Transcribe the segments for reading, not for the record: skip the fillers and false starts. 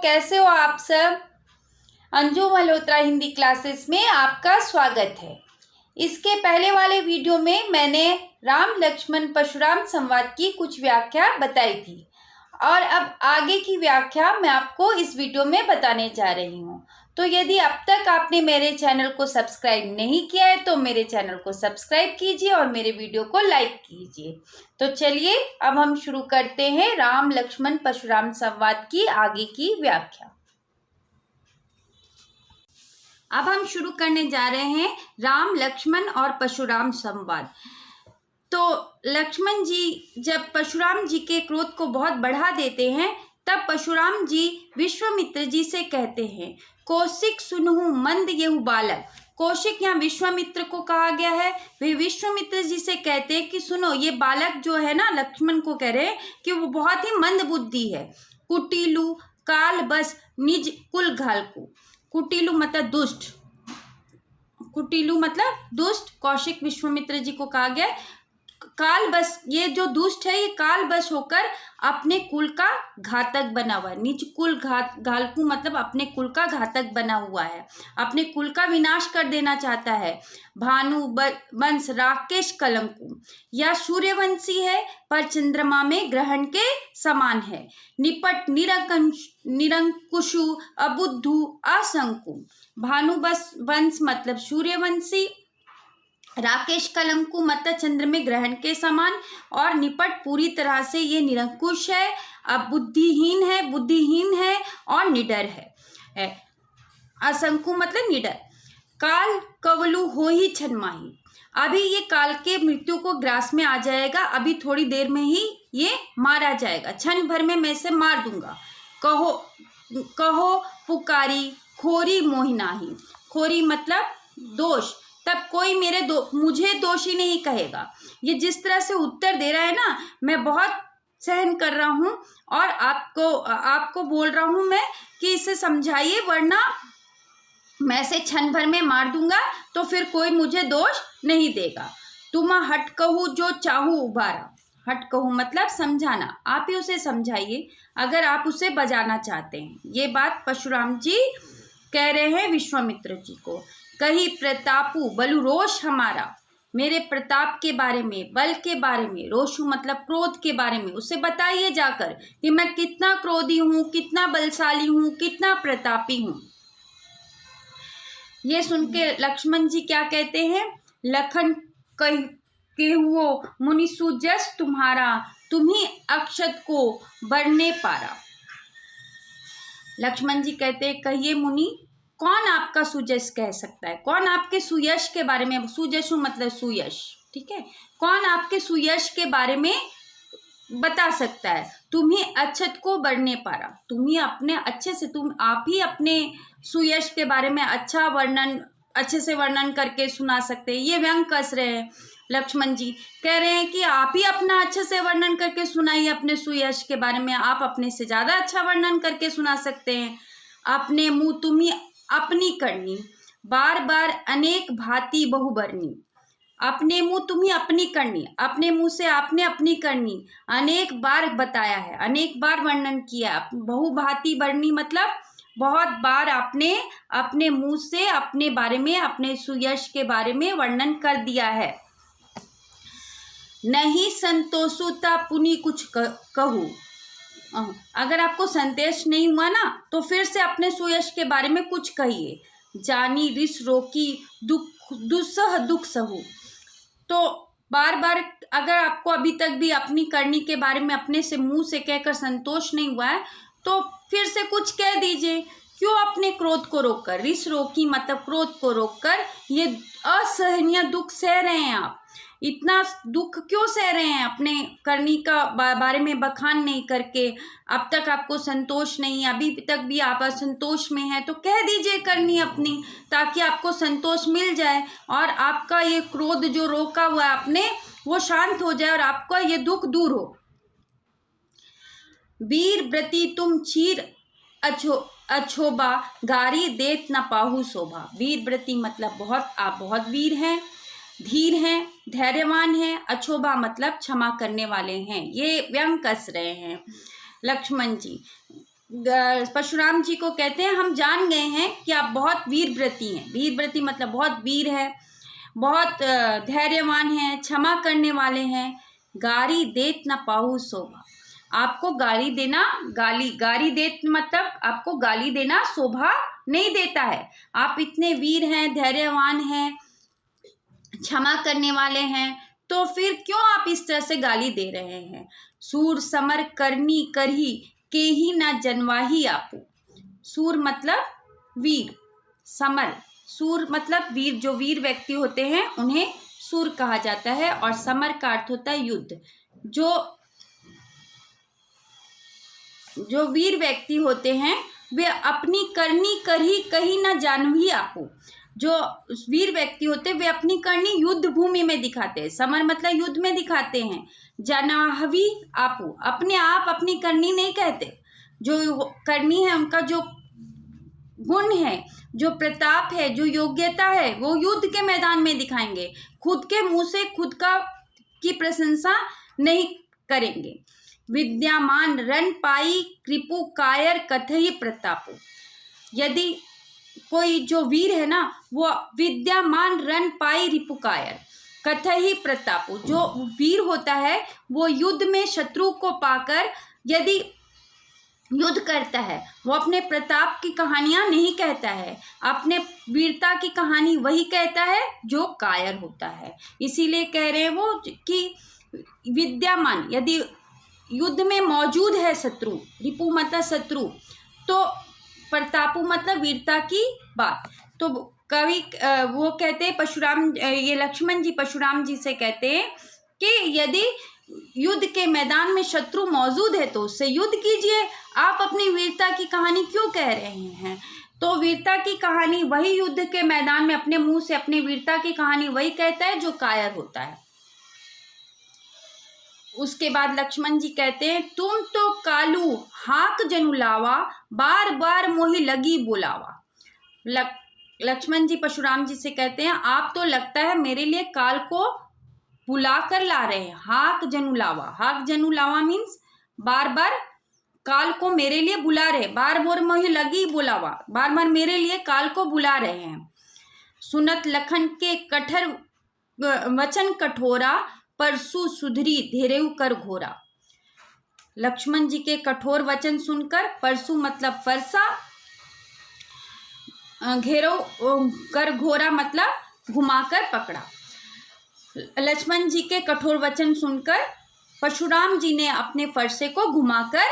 कैसे हो आप सब। अंजू मल्होत्रा हिंदी क्लासेस में आपका स्वागत है। इसके पहले वाले वीडियो में मैंने राम लक्ष्मण परशुराम संवाद की कुछ व्याख्या बताई थी और अब आगे की व्याख्या मैं आपको इस वीडियो में बताने जा रही हूँ। तो यदि अब तक आपने मेरे चैनल को सब्सक्राइब नहीं किया है तो मेरे चैनल को सब्सक्राइब कीजिए और मेरे वीडियो को लाइक कीजिए। तो चलिए अब हम शुरू करते हैं राम लक्ष्मण परशुराम संवाद की आगे की व्याख्या। अब हम शुरू करने जा रहे हैं राम लक्ष्मण और परशुराम संवाद। तो लक्ष्मण जी जब परशुराम जी के क्रोध को बहुत बढ़ा देते हैं तब परशुराम जी विश्वामित्र जी से कहते हैं, कौशिक सुनहु मंद येहु बालक। कौशिक यहाँ विश्वामित्र को कहा गया है। वे विश्वामित्र जी से कहते हैं कि सुनो, ये बालक जो है ना, लक्ष्मण को कह रहे हैं कि वो बहुत ही मंद बुद्धि है। कुटिलु काल बस निज कुल घालकू। कुटिलु मतलब दुष्ट, कुटिलु मतलब दुष्ट। कौशिक विश्वामित्र जी को कहा गया काल बस, ये जो दुष्ट है ये काल बस होकर अपने कुल का घातक बना हुआ है। निज कुल घालकू मतलब अपने कुल का घातक बना हुआ है, अपने कुल का विनाश कर देना चाहता है। भानु वंश राकेश कलंकु, या सूर्यवंशी है पर चंद्रमा में ग्रहण के समान है। निपट निरंकुशु अबुद्धु असंकु। भानु वंश मतलब सूर्यवंशी, राकेश कलंकु मतलब चंद्र में ग्रहण के समान, और निपट पूरी तरह से ये निरंकुश है, अब बुद्धिहीन है और निडर है। असंकु मतलब निडर। काल कवलु हो ही छनमाही, अभी ये काल के मृत्यु को ग्रास में आ जाएगा, अभी थोड़ी देर में ही ये मारा जाएगा, क्षण भर में मैं इसे मार दूंगा। कहो पुकारी खोरी मोहिनाही। खोरी मतलब दोष, तब कोई मुझे दोषी नहीं कहेगा। ये जिस तरह से उत्तर दे रहा है ना, मैं बहुत सहन कर रहा हूँ और आपको बोल रहा हूँ मैं कि इसे समझाइए, वरना मैं इसे क्षण भर में मार दूंगा तो फिर कोई मुझे दोष नहीं देगा। तुम हट कहू जो चाहू उबारा। हट कहू मतलब समझाना, आप ही उसे समझाइए अगर आप उसे बजाना चाहते हैं। ये बात परशुराम जी कह रहे हैं विश्वामित्र जी को। कही प्रतापु बलु रोष हमारा, मेरे प्रताप के बारे में, बल के बारे में, रोषु मतलब क्रोध के बारे में उसे बताइए जाकर कि मैं कितना क्रोधी हूँ, कितना बलशाली हूँ, कितना प्रतापी हूँ। ये सुन के लक्ष्मण जी क्या कहते हैं, लखन केहुओ मुनि सुजस तुम्हारा, तुम्ही अक्षत को बरने पारा। लक्ष्मण जी कहते हैं, कहिए मुनि, कौन आपका सुजस कह सकता है, कौन आपके सुयश के बारे में, सुजसु मतलब सुयश, ठीक है, कौन आपके सुयश के बारे में बता सकता है। तुम ही अक्षत को बढ़ने पारा, तुम ही अपने अच्छे से, आप ही अपने सुयश के बारे में अच्छे से वर्णन करके सुना सकते हैं। ये व्यंग कस रहे हैं लक्ष्मण जी, कह रहे हैं कि आप ही अपना अच्छे से वर्णन करके सुनाइए अपने सुयश के बारे में, आप अपने से ज्यादा अच्छा वर्णन करके सुना सकते हैं। अपने मुँह तुम ही अपनी करनी, बार बार अनेक भांति बहुबरनी। अपने मुंह तुम्ही अपनी करनी, अपने मुंह से आपने अपनी करनी अनेक बार बताया है, अनेक बार वर्णन किया। बहुभांति बरनी मतलब बहुत बार आपने अपने मुंह से अपने बारे में, अपने सुयश के बारे में वर्णन कर दिया है। नहीं संतोषुता पुनि कुछ कहूँ, अगर आपको संतोष नहीं हुआ ना तो फिर से अपने सुयश के बारे में कुछ कहिए। जानी रिस रोकी दुस्सह दुख सहु। तो बार बार अगर आपको अभी तक भी अपनी करनी के बारे में अपने से मुंह से कहकर संतोष नहीं हुआ है तो फिर से कुछ कह दीजिए। क्यों अपने क्रोध को रोककर, रिस रोकी मतलब क्रोध को रोककर ये असहनीय दुख सह रहे हैं आप, इतना दुख क्यों सह रहे हैं अपने करनी का बारे में बखान नहीं करके। अब तक आपको संतोष नहीं, अभी तक भी आप असंतोष में हैं तो कह दीजिए करनी अपनी, ताकि आपको संतोष मिल जाए और आपका ये क्रोध जो रोका हुआ है आपने वो शांत हो जाए और आपका ये दुख दूर हो। वीर व्रती तुम चीर अछोबा, गारी देत न पाहु शोभा। वीर व्रती मतलब आप बहुत वीर हैं, धीर हैं, धैर्यवान हैं। अछोबा मतलब क्षमा करने वाले हैं। ये व्यंग कस रहे हैं लक्ष्मण जी। परशुराम जी को कहते हैं, हम जान गए हैं कि आप बहुत वीरव्रती हैं। वीरव्रती मतलब बहुत वीर है, बहुत धैर्यवान हैं, क्षमा करने वाले हैं। गारी देत न पाहु शोभा, आपको गाली देना, गाली देत मतलब आपको गाली देना शोभा नहीं देता है। आप इतने वीर हैं, धैर्यवान हैं, क्षमा करने वाले हैं, तो फिर क्यों आप इस तरह से गाली दे रहे हैं। सूर समर करनी करही के ही ना जनवाही आपू। सूर मतलब वीर, समर, सूर मतलब वीर, जो वीर व्यक्ति होते हैं उन्हें सूर कहा जाता है। और समर का अर्थ होता है युद्ध। जो वीर व्यक्ति होते हैं वे अपनी करनी करही कहीं ना जानवी आपू। जो वीर व्यक्ति होते हैं वे अपनी करनी युद्ध भूमि में दिखाते हैं। समर मतलब युद्ध में दिखाते हैं। जनाहवी आपू, अपने आप अपनी करनी नहीं कहते। जो करनी है, उनका जो गुण है, जो प्रताप है, जो योग्यता है, वो युद्ध के मैदान में दिखाएंगे। खुद के मुंह से खुद की प्रशंसा नहीं करेंगे। विद्यामान रन पाई कृपु कायर कथई प्रतापु। यदि कोई जो वीर है ना, वो विद्यामान रन पाई रिपु कायर कथई प्रतापु, जो वीर होता है वो युद्ध में शत्रु को पाकर यदि युद्ध करता है, वो अपने प्रताप की कहानियां नहीं कहता है। अपने वीरता की कहानी वही कहता है जो कायर होता है। इसीलिए कह रहे हैं वो कि विद्यामान, यदि युद्ध में मौजूद है शत्रु, रिपु मतलब शत्रु, तो प्रतापु मतलब वीरता की बात। तो कवि वो कहते हैं, परशुराम, ये लक्ष्मण जी परशुराम जी से कहते हैं कि यदि युद्ध के मैदान में शत्रु मौजूद है तो उससे युद्ध कीजिए। आप अपनी वीरता की कहानी क्यों कह रहे हैं। तो वीरता की कहानी वही युद्ध के मैदान में अपने मुंह से अपनी वीरता की कहानी वही कहता है जो कायर होता है। उसके बाद लक्ष्मण जी कहते हैं, तुम तो कालू हाक जनु लावा, बार बार मोही लगी बुलावा। लक्ष्मण जी परशुराम जी से कहते हैं, आप तो लगता है मेरे लिए काल को बुला कर ला रहे हैं। हाक जनु लावा, हाक जनु लावा मीन्स बार बार काल को मेरे लिए बुला रहे, बार बार मोही लगी बुलावा, बार बार मेरे लिए काल को बुला रहे हैं। सुनत लखन के कठर वचन कठोरा, परसु सुधरी धेरेउ कर घोरा। लक्ष्मण जी के कठोर वचन सुनकर, परसु मतलब फरसा, घेरो कर घोरा मतलब घुमाकर पकड़ा। लक्ष्मण जी के कठोर वचन सुनकर परशुराम जी ने अपने फरसे को घुमाकर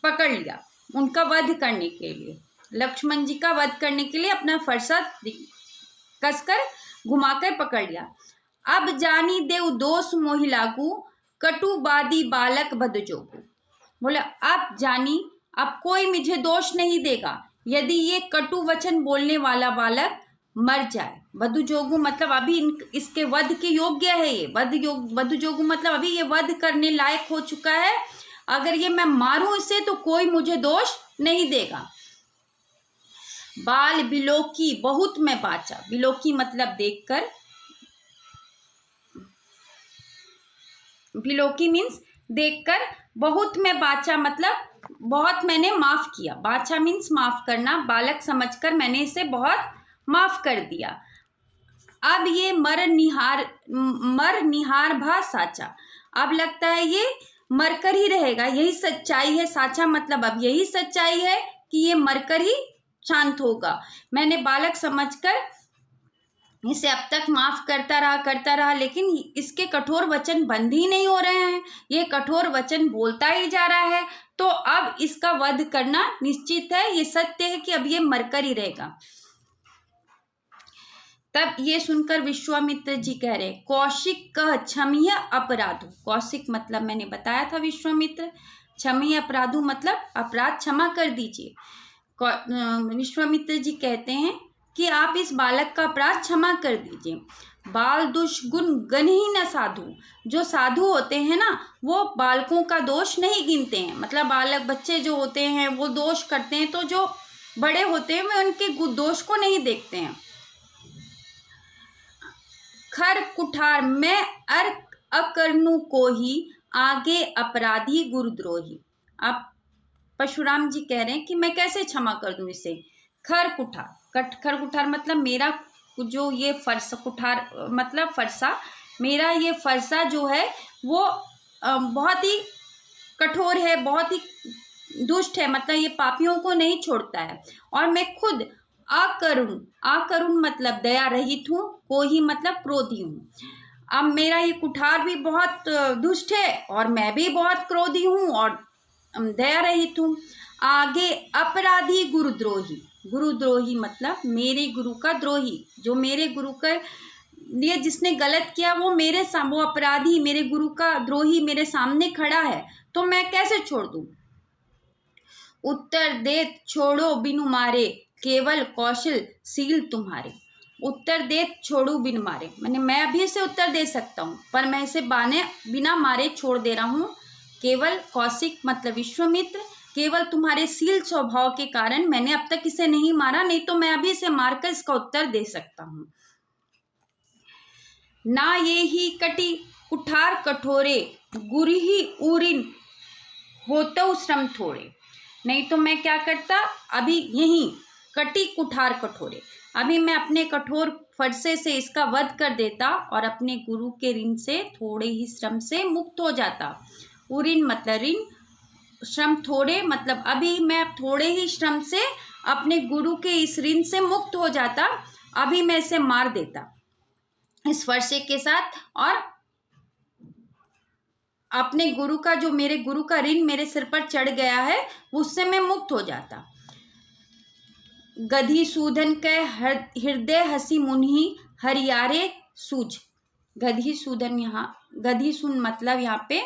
पकड़ लिया, उनका वध करने के लिए। लक्ष्मण जी का वध करने के लिए अपना फरसा कसकर घुमाकर पकड़ लिया। अब जानी देव दोष मोहि लागू, कटुबादी बालक बद जोगू। बोला अब जानी, अब कोई मुझे दोष नहीं देगा यदि ये कटु वचन बोलने वाला बालक मर जाए। बधु जोगु मतलब अभी इसके वध के योग्य है। ये बधु जोगु मतलब अभी ये वध करने लायक हो चुका है। अगर ये मैं मारूं इसे तो कोई मुझे दोष नहीं देगा। बाल बिलोकी बहुत मैं बाचा, बिलोकी मतलब देखकर, बिलोकी मीन्स देखकर, बहुत मैं बाचा मतलब बहुत मैंने माफ किया। बाचा मीन्स माफ करना, बालक समझकर मैंने इसे बहुत माफ कर दिया। अब ये मर निहार भा साचा, अब लगता है ये मरकर ही रहेगा, यही सच्चाई है। साचा मतलब अब यही सच्चाई है कि ये मरकर ही शांत होगा। मैंने बालक समझकर इसे अब तक माफ करता रहा, लेकिन इसके कठोर वचन बंद ही नहीं हो रहे हैं। ये कठोर वचन बोलता ही जा रहा है, तो अब इसका वध करना निश्चित है। ये सत्य है कि अब ये मरकर ही रहेगा। तब ये सुनकर विश्वामित्र जी कह रहे, कौशिक कह क्षमीय अपराधु। कौशिक मतलब मैंने बताया था विश्वामित्र, क्षमीय अपराधु मतलब अपराध क्षमा कर दीजिए। विश्वामित्र जी कहते हैं कि आप इस बालक का अपराध क्षमा कर दीजिए। बाल दुष्गुण गण ही न साधु, जो साधु होते हैं ना वो बालकों का दोष नहीं गिनते हैं। मतलब बालक बच्चे जो होते हैं वो दोष करते हैं, तो जो बड़े होते हैं वे उनके दोष को नहीं देखते हैं। खर कुठार में अकर्णु को ही, आगे अपराधी गुरुद्रोही। अब परशुराम जी कह रहे हैं कि मैं कैसे क्षमा कर दूं इसे। खरकुठार मतलब मेरा जो ये फरसा, कुठार मतलब फरसा, मेरा ये फरसा जो है वो बहुत ही कठोर है, बहुत ही दुष्ट है, मतलब ये पापियों को नहीं छोड़ता है। और मैं खुद अकरुण मतलब दया रहित हूँ, कोही मतलब क्रोधी हूँ। अब मेरा ये कुठार भी बहुत दुष्ट है और मैं भी बहुत क्रोधी हूँ और दया रहित हूँ। आगे अपराधी गुरुद्रोही मतलब मेरे गुरु का द्रोही, जो मेरे गुरु का लिए जिसने गलत किया वो वो अपराधी, मेरे गुरु का द्रोही मेरे सामने खड़ा है, तो मैं कैसे छोड़ दूं। उत्तर देत छोड़ो बिनु मारे, केवल कौशल सील तुम्हारे। उत्तर देत छोड़ो बिनु मारे, मैं अभी इसे उत्तर दे सकता हूँ, पर मैं इसे बिना मारे छोड़ दे रहा हूँ। केवल कौशिक मतलब विश्वामित्र, केवल तुम्हारे सील स्वभाव के कारण मैंने अब तक इसे नहीं मारा, नहीं तो मैं अभी इसे मारकर इसका उत्तर दे सकता हूँ। ना ये ही कटी कुठार कठोरे, गुरही उरिन होतो श्रम थोड़े। नहीं तो मैं क्या करता, अभी यही कटी कुठार कठोरे, अभी मैं अपने कठोर फरसे से इसका वध कर देता और अपने गुरु के ऋण से थोड़े ही श्रम से मुक्त हो जाता। उरिन मतलब ऋण, श्रम थोड़े मतलब अभी मैं थोड़े ही श्रम से अपने गुरु के इस ऋण से मुक्त हो जाता, अभी मैं इसे मार देता इस फरसे के साथ, और अपने गुरु का जो मेरे गुरु का ऋण मेरे सिर पर चढ़ गया है उससे मैं मुक्त हो जाता। गधी सूदन के हृदय हसी मुनि हरियारे सूझ। गधी सूदन, यहाँ गधी सुन मतलब यहाँ पे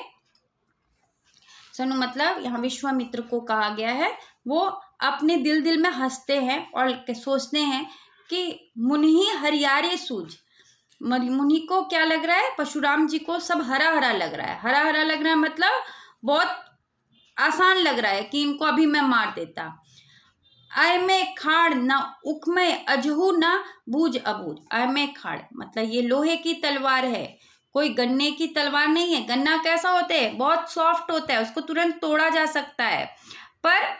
सनु मतलब यहाँ विश्वामित्र को कहा गया है, वो अपने दिल में हंसते हैं और सोचते हैं कि मुनि हरियारे सूझ। मुनि को क्या लग रहा है, परशुराम जी को सब हरा हरा लग रहा है। हरा हरा लग रहा है मतलब बहुत आसान लग रहा है कि इनको अभी मैं मार देता। आय में खाड़ न उख में अजहू न बूझ अबूझ। आय में खाड़ मतलब ये लोहे की तलवार है, कोई गन्ने की तलवार नहीं है। गन्ना कैसा होता है, बहुत सॉफ्ट होता है, उसको तुरंत तोड़ा जा सकता है, पर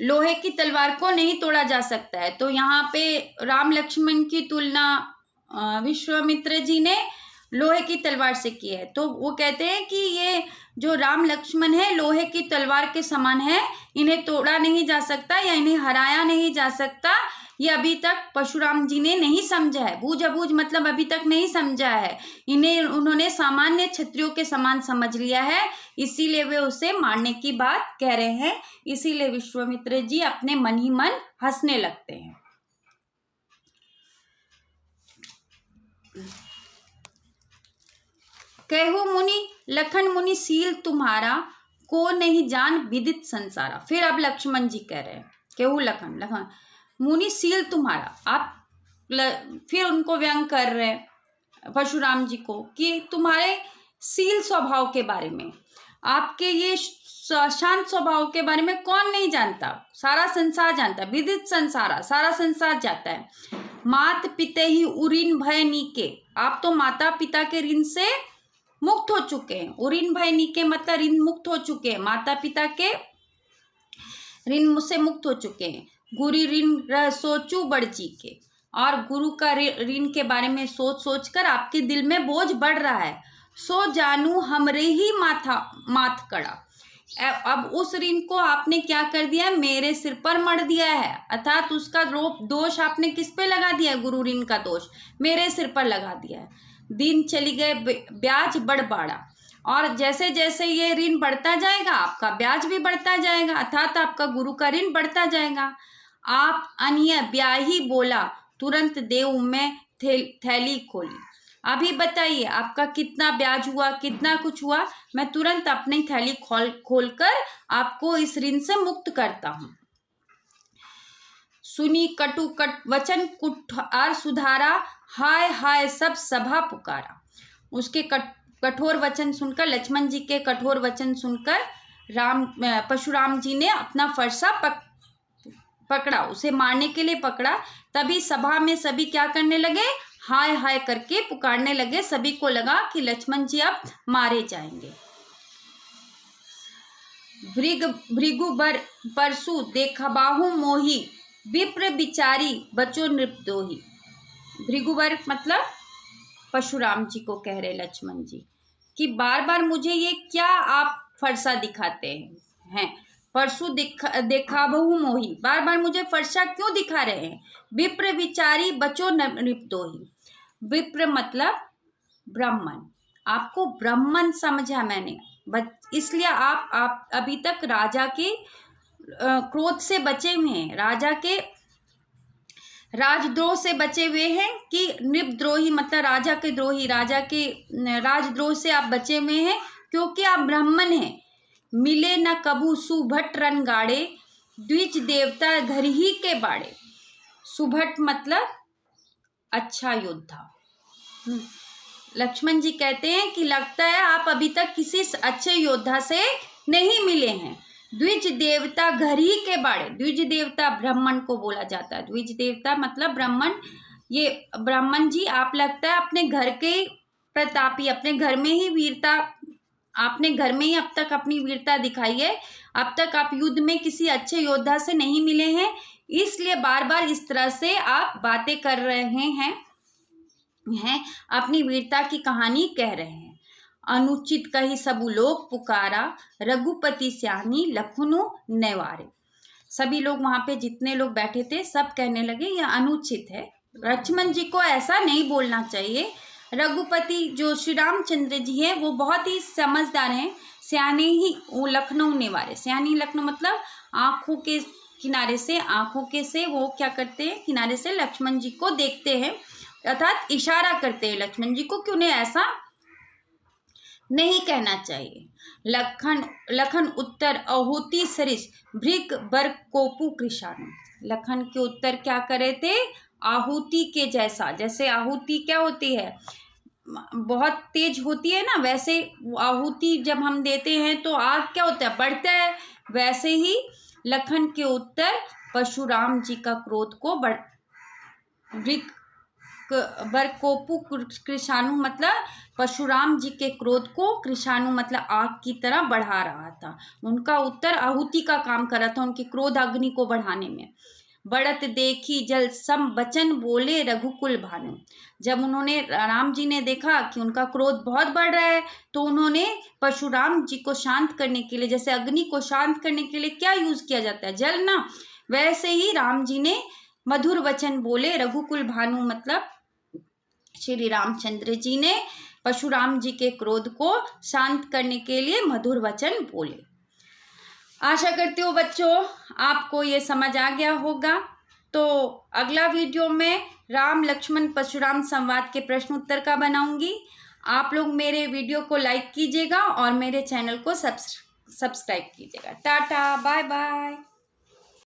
लोहे की तलवार को नहीं तोड़ा जा सकता है। तो यहाँ पे राम लक्ष्मण की तुलना विश्वामित्र जी ने लोहे की तलवार से की है। तो वो कहते हैं कि ये जो राम लक्ष्मण है लोहे की तलवार के समान है, इन्हें तोड़ा नहीं जा सकता या इन्हें हराया नहीं जा सकता। ये अभी तक परशुराम जी ने नहीं समझा है। बूझ अबूझ मतलब अभी तक नहीं समझा है, इन्हें उन्होंने सामान्य क्षत्रियों के समान समझ लिया है, इसीलिए वे उसे मारने की बात कह रहे हैं। इसीलिए विश्वामित्र जी अपने मन ही मन हंसने लगते हैं। कहु मुनि लखन मुनि सील तुम्हारा, को नहीं जान विदित संसारा। फिर अब लक्ष्मण जी कह रहे हैं, कहु लखन मुनि सील तुम्हारा। आप फिर उनको व्यंग कर रहे हैं परशुराम जी को कि तुम्हारे सील स्वभाव के बारे में, आपके ये शांत स्वभाव के बारे में कौन नहीं जानता, सारा संसार जानता है। विदित संसारा, सारा संसार जाता है। मात पिते ही उरिन भय नीके, आप तो माता पिता के ऋण से मुक्त हो चुके हैं। उरिन भय नीके मतलब ऋण मुक्त हो चुके हैं, माता पिता के ऋण से मुक्त हो चुके हैं। गुरु ऋण रह सोचू बड़जी के, और गुरु का ऋण के बारे में सोच कर आपके दिल में बोझ बढ़ रहा है। सो जानू हमरे ही माथ कड़ा। अब उस ऋण को आपने क्या कर दिया है, मेरे सिर पर मढ़ दिया है, अर्थात उसका दोष आपने किस पे लगा दिया है, गुरु ऋण का दोष मेरे सिर पर लगा दिया है। दिन चली गए ब्याज बढ़ बाड़ा, और जैसे जैसे ये ऋण बढ़ता जाएगा आपका ब्याज भी बढ़ता जाएगा, अर्थात आपका गुरु का ऋण बढ़ता जाएगा। आप अन्य ब्याही बोला, तुरंत देव में थैली खोली। अभी बताइए आपका कितना ब्याज हुआ, कितना कुछ हुआ, मैं तुरंत अपनी थैली खोलकर आपको इस ऋण से मुक्त करता हूँ। सुनी कटु वचन कुठार सुधारा, हाय हाय सब सभा पुकारा। उसके कठोर वचन सुनकर, लक्ष्मण जी के कठोर वचन सुनकर परशुराम जी ने अपना फरसा पकड़ा, उसे मारने के लिए पकड़ा। तभी सभा में सभी क्या करने लगे, हाय हाय करके पुकारने लगे। सभी को लगा कि लक्ष्मण जी अब मारे जाएंगे। भृगुबर परसु देखबाहु मोही, विप्र बिचारी बचो नृपदोही। भृगुबर मतलब परशुराम जी को कह रहे लक्ष्मण जी कि बार बार मुझे ये क्या आप फरसा दिखाते हैं, परसु देखाबहु मोही, बार बार मुझे फरसा क्यों दिखा रहे हैं। विप्र विचारी बचो नृपदोही, विप्र मतलब ब्राह्मण, आपको ब्राह्मण समझा मैंने, इसलिए आप अभी तक राजा के क्रोध से बचे हुए हैं, राजा के राजद्रोह से बचे हुए हैं कि नृपद्रोही मतलब राजा के द्रोही, राजा के राजद्रोह से आप बचे हुए हैं क्योंकि आप ब्राह्मण हैं। मिले न कबू सुभट रन गाड़े, द्विज देवता घर ही के बाड़े। सुभट मतलब अच्छा योद्धा। लक्ष्मण जी कहते हैं कि लगता है आप अभी तक किसी अच्छे योद्धा से नहीं मिले हैं। द्विज देवता घर ही के बाड़े, द्विज देवता ब्राह्मण को बोला जाता है, द्विज देवता मतलब ब्राह्मण। ये ब्राह्मण जी आप लगता है अपने घर के प्रतापी, अपने घर में ही वीरता, आपने घर में ही अब तक अपनी वीरता दिखाई है, अब तक आप युद्ध में किसी अच्छे योद्धा से नहीं मिले हैं, इसलिए बार बार इस तरह से आप बातें कर रहे हैं, अपनी वीरता की कहानी कह रहे हैं। अनुचित कही सबु लोग पुकारा, रघुपति स्यानी लखनऊ नेवारे। सभी लोग वहां पे जितने लोग बैठे थे सब कहने लगे यह अनुचित है, लक्ष्मण जी को ऐसा नहीं बोलना चाहिए। रघुपति जो श्री रामचंद्र जी हैं वो बहुत ही समझदार हैं, स्याने ही वो लखनऊ नेवारे, स्यानी लखनऊ मतलब आंखों के किनारे से, आंखों के से वो क्या करते हैं, किनारे से लक्ष्मण जी को देखते हैं, अर्थात इशारा करते हैं लक्ष्मण जी को कि उन्हें ऐसा नहीं कहना चाहिए। लखन उत्तर आहुति सरिस, भृग बर कोपु कृषाणु। लखन के उत्तर क्या करे थे, आहुति के जैसा, जैसे आहुति क्या होती है, बहुत तेज होती है ना, वैसे आहुति जब हम देते हैं तो आग क्या होता है, बढ़ता है, वैसे ही लखन के उत्तर परशुराम जी का क्रोध को भृग बरकोपु कृषाणु मतलब परशुराम जी के क्रोध को, कृषाणु मतलब आग की तरह बढ़ा रहा था। उनका उत्तर आहुति का काम कर रहा था उनके क्रोध अग्नि को बढ़ाने में। बढ़त देखी जल सम बचन बोले रघुकुल भानु। जब उन्होंने, राम जी ने देखा कि उनका क्रोध बहुत बढ़ रहा है तो उन्होंने परशुराम जी को शांत करने के लिए, जैसे अग्नि को शांत करने के लिए क्या यूज किया जाता है, जल ना, वैसे ही राम जी ने मधुर वचन बोले। रघुकुल भानु मतलब श्री रामचंद्र जी ने परशुराम जी के क्रोध को शांत करने के लिए मधुर वचन बोले। आशा करती हूँ बच्चों आपको ये समझ आ गया होगा। तो अगला वीडियो में राम लक्ष्मण परशुराम संवाद के प्रश्न उत्तर का बनाऊंगी। आप लोग मेरे वीडियो को लाइक कीजिएगा और मेरे चैनल को सब्सक्राइब कीजिएगा। Tata, bye bye.